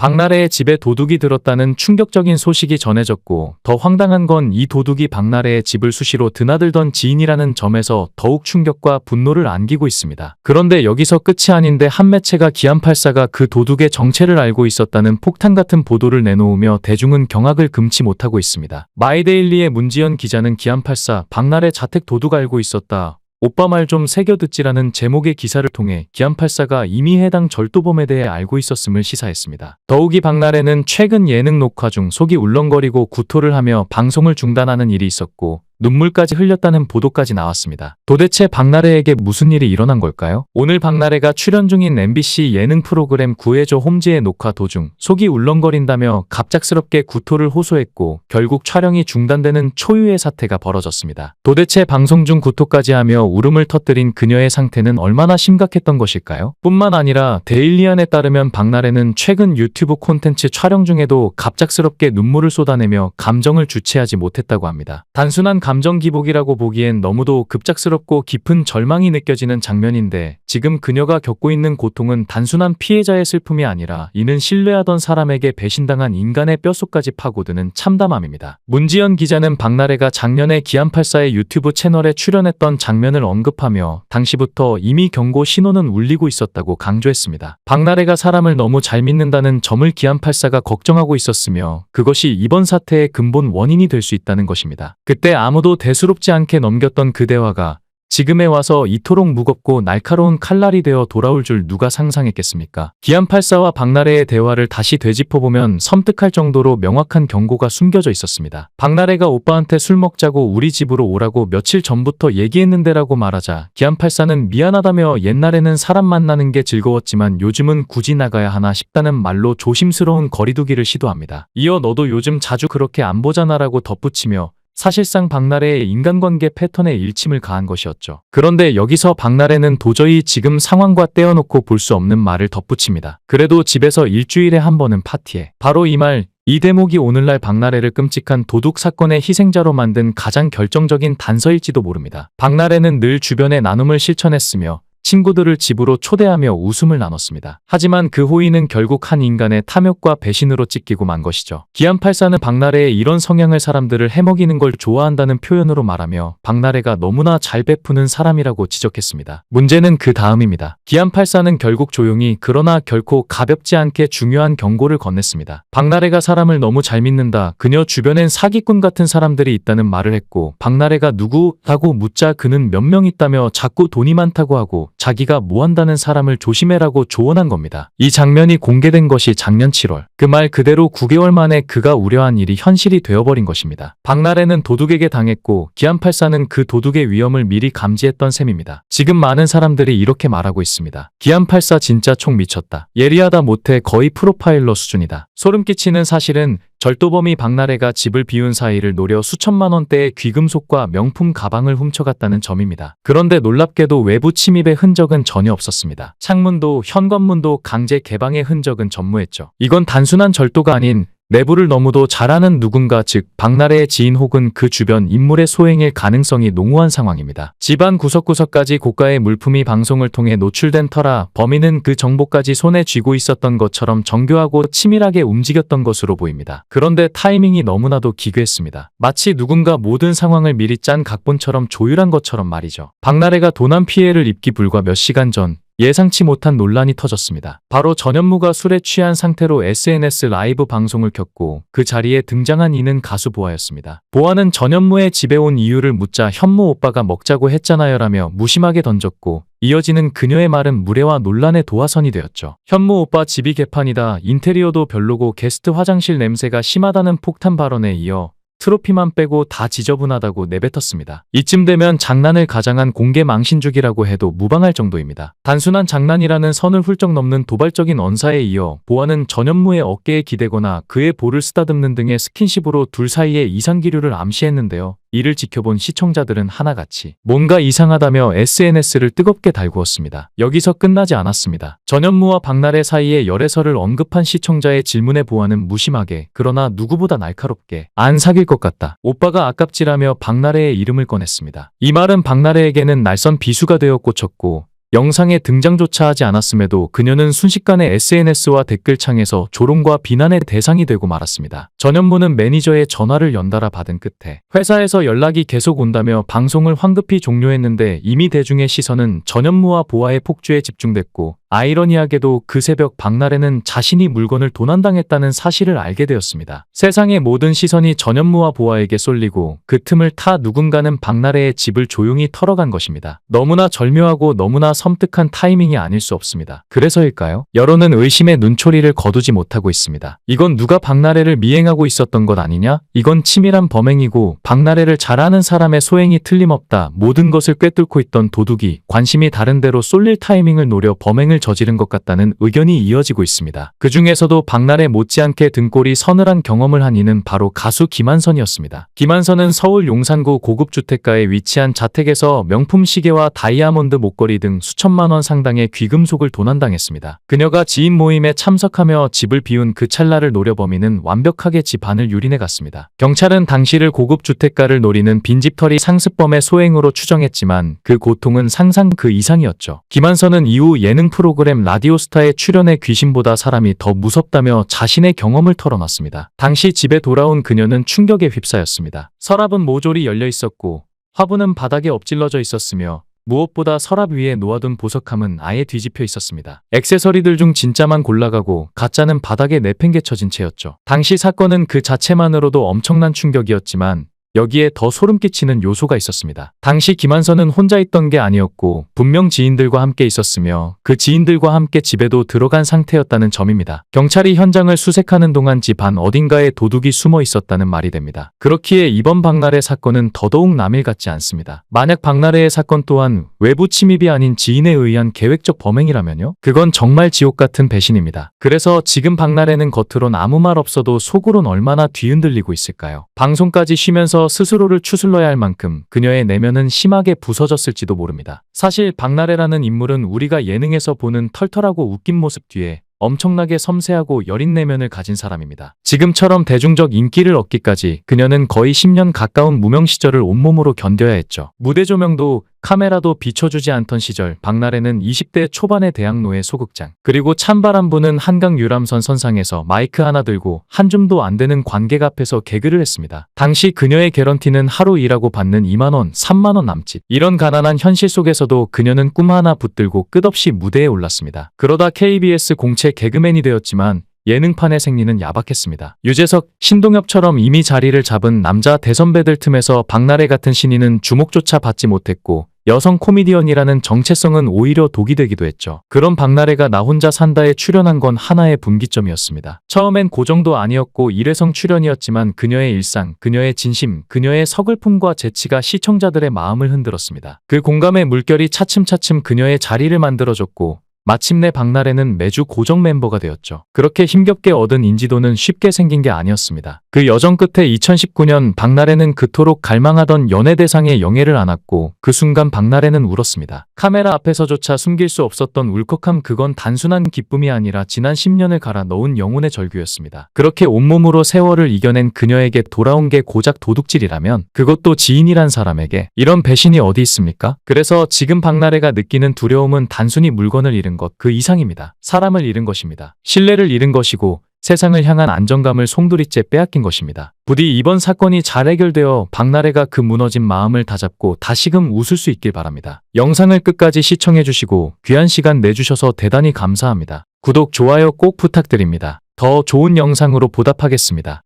박나래의 집에 도둑이 들었다는 충격적인 소식이 전해졌고, 더 황당한 건 이 도둑이 박나래의 집을 수시로 드나들던 지인이라는 점에서 더욱 충격과 분노를 안기고 있습니다. 그런데 여기서 끝이 아닌데 한 매체가 기안84가 그 도둑의 정체를 알고 있었다는 폭탄 같은 보도를 내놓으며 대중은 경악을 금치 못하고 있습니다. 마이데일리의 문지연 기자는 기안84 박나래 자택 도둑 알고 있었다. 오빠 말 좀 새겨 듣지라는 제목의 기사를 통해 기안84가 이미 해당 절도범에 대해 알고 있었음을 시사했습니다. 더욱이 박나래는 최근 예능 녹화 중 속이 울렁거리고 구토를 하며 방송을 중단하는 일이 있었고 눈물까지 흘렸다는 보도까지 나왔습니다. 도대체 박나래에게 무슨 일이 일어난 걸까요? 오늘 박나래가 출연 중인 MBC 예능 프로그램 구해줘 홈즈의 녹화 도중 속이 울렁거린다며 갑작스럽게 구토를 호소했고 결국 촬영이 중단되는 초유의 사태가 벌어졌습니다. 도대체 방송 중 구토까지 하며 울음을 터뜨린 그녀의 상태는 얼마나 심각했던 것일까요? 뿐만 아니라 데일리안에 따르면 박나래는 최근 유튜브 콘텐츠 촬영 중에도 갑작스럽게 눈물을 쏟아내며 감정을 주체하지 못했다고 합니다. 단순한 감정 기복이라고 보기엔 너무도 급작스럽고 깊은 절망이 느껴지는 장면인데 지금 그녀가 겪고 있는 고통은 단순한 피해자의 슬픔이 아니라 이는 신뢰하던 사람에게 배신당한 인간의 뼛속까지 파고드는 참담함입니다. 문지연 기자는 박나래가 작년에 기안84의 유튜브 채널에 출연했던 장면을 언급하며 당시부터 이미 경고 신호는 울리고 있었다고 강조했습니다. 박나래가 사람을 너무 잘 믿는다는 점을 기안84가 걱정하고 있었으며 그것이 이번 사태의 근본 원인이 될 수 있다는 것입니다. 그때 아무도 대수롭지 않게 넘겼던 그 대화가 지금에 와서 이토록 무겁고 날카로운 칼날이 되어 돌아올 줄 누가 상상했겠습니까? 기안84와 박나래의 대화를 다시 되짚어보면 섬뜩할 정도로 명확한 경고가 숨겨져 있었습니다. 박나래가 오빠한테 술 먹자고 우리 집으로 오라고 며칠 전부터 얘기했는데라고 말하자 기안84는 미안하다며 옛날에는 사람 만나는 게 즐거웠지만 요즘은 굳이 나가야 하나 싶다는 말로 조심스러운 거리두기를 시도합니다. 이어 너도 요즘 자주 그렇게 안 보잖아라고 덧붙이며 사실상 박나래의 인간관계 패턴에 일침을 가한 것이었죠. 그런데 여기서 박나래는 도저히 지금 상황과 떼어놓고 볼 수 없는 말을 덧붙입니다. 그래도 집에서 일주일에 한 번은 파티해. 바로 이 말, 이 대목이 오늘날 박나래를 끔찍한 도둑 사건의 희생자로 만든 가장 결정적인 단서일지도 모릅니다. 박나래는 늘 주변에 나눔을 실천했으며 친구들을 집으로 초대하며 웃음을 나눴습니다. 하지만 그 호의는 결국 한 인간의 탐욕과 배신으로 찢기고 만 것이죠. 기안84는 박나래의 이런 성향을 사람들을 해먹이는 걸 좋아한다는 표현으로 말하며 박나래가 너무나 잘 베푸는 사람이라고 지적했습니다. 문제는 그 다음입니다. 기안84는 결국 조용히 그러나 결코 가볍지 않게 중요한 경고를 건넸습니다. 박나래가 사람을 너무 잘 믿는다. 그녀 주변엔 사기꾼 같은 사람들이 있다는 말을 했고 박나래가 누구라고 묻자 그는 몇 명 있다며 자꾸 돈이 많다고 하고 자기가 뭐 한다는 사람을 조심해라고 조언한 겁니다. 이 장면이 공개된 것이 작년 7월. 그 말 그대로 9개월 만에 그가 우려한 일이 현실이 되어버린 것입니다. 박나래는 도둑에게 당했고 기안84는 그 도둑의 위험을 미리 감지했던 셈입니다. 지금 많은 사람들이 이렇게 말하고 있습니다. 기안84 진짜 총 미쳤다. 예리하다 못해 거의 프로파일러 수준이다. 소름 끼치는 사실은 절도범이 박나래가 집을 비운 사이를 노려 수천만 원대의 귀금속과 명품 가방을 훔쳐갔다는 점입니다. 그런데 놀랍게도 외부 침입의 흔적은 전혀 없었습니다. 창문도 현관문도 강제 개방의 흔적은 전무했죠. 이건 단순한 절도가 아닌 내부를 너무도 잘 아는 누군가 즉 박나래의 지인 혹은 그 주변 인물의 소행일 가능성이 농후한 상황입니다. 집안 구석구석까지 고가의 물품이 방송을 통해 노출된 터라 범인은 그 정보까지 손에 쥐고 있었던 것처럼 정교하고 치밀하게 움직였던 것으로 보입니다. 그런데 타이밍이 너무나도 기괴했습니다. 마치 누군가 모든 상황을 미리 짠 각본처럼 조율한 것처럼 말이죠. 박나래가 도난 피해를 입기 불과 몇 시간 전 예상치 못한 논란이 터졌습니다. 바로 전현무가 술에 취한 상태로 SNS 라이브 방송을 켰고 그 자리에 등장한 이는 가수 보아였습니다. 보아는 전현무의 집에 온 이유를 묻자 현무 오빠가 먹자고 했잖아요 라며 무심하게 던졌고 이어지는 그녀의 말은 무례와 논란의 도화선이 되었죠. 현무 오빠 집이 개판이다. 인테리어도 별로고 게스트 화장실 냄새가 심하다는 폭탄 발언에 이어 트로피만 빼고 다 지저분하다고 내뱉었습니다. 이쯤 되면 장난을 가장한 공개 망신주기라고 해도 무방할 정도입니다. 단순한 장난이라는 선을 훌쩍 넘는 도발적인 언사에 이어 보아는 전현무의 어깨에 기대거나 그의 볼을 쓰다듬는 등의 스킨십으로 둘 사이의 이상기류를 암시했는데요. 이를 지켜본 시청자들은 하나같이 뭔가 이상하다며 SNS를 뜨겁게 달구었습니다. 여기서 끝나지 않았습니다. 전현무와 박나래 사이의 열애설을 언급한 시청자의 질문에 보아는 무심하게 그러나 누구보다 날카롭게 안 사귈 것 같다. 오빠가 아깝지라며 박나래의 이름을 꺼냈습니다. 이 말은 박나래에게는 날선 비수가 되어 꽂혔고 영상에 등장조차 하지 않았음에도 그녀는 순식간에 SNS와 댓글창에서 조롱과 비난의 대상이 되고 말았습니다. 전현무는 매니저의 전화를 연달아 받은 끝에 회사에서 연락이 계속 온다며 방송을 황급히 종료했는데 이미 대중의 시선은 전현무와 보아의 폭주에 집중됐고 아이러니하게도 그 새벽 박나래는 자신이 물건을 도난당했다는 사실을 알게 되었습니다. 세상의 모든 시선이 전현무와 보아에게 쏠리고 그 틈을 타 누군가는 박나래의 집을 조용히 털어간 것입니다. 너무나 절묘하고 너무나 섬뜩한 타이밍이 아닐 수 없습니다. 그래서일까요? 여론은 의심의 눈초리를 거두지 못하고 있습니다. 이건 누가 박나래를 미행하고 있었던 것 아니냐? 이건 치밀한 범행이고 박나래를 잘 아는 사람의 소행이 틀림없다. 모든 것을 꿰뚫고 있던 도둑이 관심이 다른 데로 쏠릴 타이밍을 노려 범행을 저지른 것 같다는 의견이 이어지고 있습니다. 그 중에서도 박나래 못지않게 등골이 서늘한 경험을 한 이는 바로 가수 김한선이었습니다. 김한선은 서울 용산구 고급 주택가에 위치한 자택에서 명품 시계와 다이아몬드 목걸이 등 수천만 원 상당의 귀금속을 도난당했습니다. 그녀가 지인 모임에 참석하며 집을 비운 그 찰나를 노려 범인은 완벽하게 집 안을 유린해 갔습니다. 경찰은 당시를 고급 주택가를 노리는 빈집털이 상습범의 소행으로 추정했지만 그 고통은 상상 그 이상이었죠. 김한선은 이후 예능 프로그램 라디오스타에 출연해 귀신보다 사람이 더 무섭다며 자신의 경험을 털어놨습니다. 당시 집에 돌아온 그녀는 충격에 휩싸였습니다. 서랍은 모조리 열려 있었고 화분은 바닥에 엎질러져 있었으며 무엇보다 서랍 위에 놓아둔 보석함은 아예 뒤집혀 있었습니다. 액세서리들 중 진짜만 골라가고 가짜는 바닥에 내팽개쳐진 채였죠. 당시 사건은 그 자체만으로도 엄청난 충격이었지만 여기에 더 소름 끼치는 요소가 있었습니다. 당시 김한선은 혼자 있던 게 아니었고 분명 지인들과 함께 있었으며 그 지인들과 함께 집에도 들어간 상태였다는 점입니다. 경찰이 현장을 수색하는 동안 집 안 어딘가에 도둑이 숨어 있었다는 말이 됩니다. 그렇기에 이번 박나래 사건은 더더욱 남일 같지 않습니다. 만약 박나래의 사건 또한 외부 침입이 아닌 지인에 의한 계획적 범행이라면요? 그건 정말 지옥 같은 배신입니다. 그래서 지금 박나래는 겉으론 아무 말 없어도 속으론 얼마나 뒤흔들리고 있을까요? 방송까지 쉬면서 스스로를 추슬러야 할 만큼 그녀의 내면은 심하게 부서졌을지도 모릅니다. 사실 박나래라는 인물은 우리가 예능에서 보는 털털하고 웃긴 모습 뒤에 엄청나게 섬세하고 여린 내면을 가진 사람입니다. 지금처럼 대중적 인기를 얻기까지 그녀는 거의 10년 가까운 무명 시절을 온몸으로 견뎌야 했죠. 무대 조명도 카메라도 비춰주지 않던 시절 박나래는 20대 초반의 대학로의 소극장 그리고 찬바람 부는 한강 유람선 선상에서 마이크 하나 들고 한 줌도 안 되는 관객 앞에서 개그를 했습니다. 당시 그녀의 개런티는 하루 일하고 받는 2만원, 3만원 남짓. 이런 가난한 현실 속에서도 그녀는 꿈 하나 붙들고 끝없이 무대에 올랐습니다. 그러다 KBS 공채 개그맨이 되었지만 예능판의 생리는 야박했습니다. 유재석, 신동엽처럼 이미 자리를 잡은 남자 대선배들 틈에서 박나래 같은 신인은 주목조차 받지 못했고 여성 코미디언이라는 정체성은 오히려 독이 되기도 했죠. 그런 박나래가 나 혼자 산다에 출연한 건 하나의 분기점이었습니다. 처음엔 고정도 아니었고 일회성 출연이었지만 그녀의 일상, 그녀의 진심, 그녀의 서글픔과 재치가 시청자들의 마음을 흔들었습니다. 그 공감의 물결이 차츰차츰 그녀의 자리를 만들어줬고 마침내 박나래는 매주 고정 멤버가 되었죠. 그렇게 힘겹게 얻은 인지도는 쉽게 생긴 게 아니었습니다. 그 여정 끝에 2019년 박나래는 그토록 갈망하던 연예대상의 영예를 안았고 그 순간 박나래는 울었습니다. 카메라 앞에서조차 숨길 수 없었던 울컥함, 그건 단순한 기쁨이 아니라 지난 10년을 갈아 넣은 영혼의 절규였습니다. 그렇게 온몸으로 세월을 이겨낸 그녀에게 돌아온 게 고작 도둑질이라면 그것도 지인이란 사람에게 이런 배신이 어디 있습니까? 그래서 지금 박나래가 느끼는 두려움은 단순히 물건을 잃은 것 그 이상입니다. 사람을 잃은 것입니다. 신뢰를 잃은 것이고 세상을 향한 안정감을 송두리째 빼앗긴 것입니다. 부디 이번 사건이 잘 해결되어 박나래가 그 무너진 마음을 다잡고 다시금 웃을 수 있길 바랍니다. 영상을 끝까지 시청해주시고 귀한 시간 내주셔서 대단히 감사합니다. 구독, 좋아요 꼭 부탁드립니다. 더 좋은 영상으로 보답하겠습니다.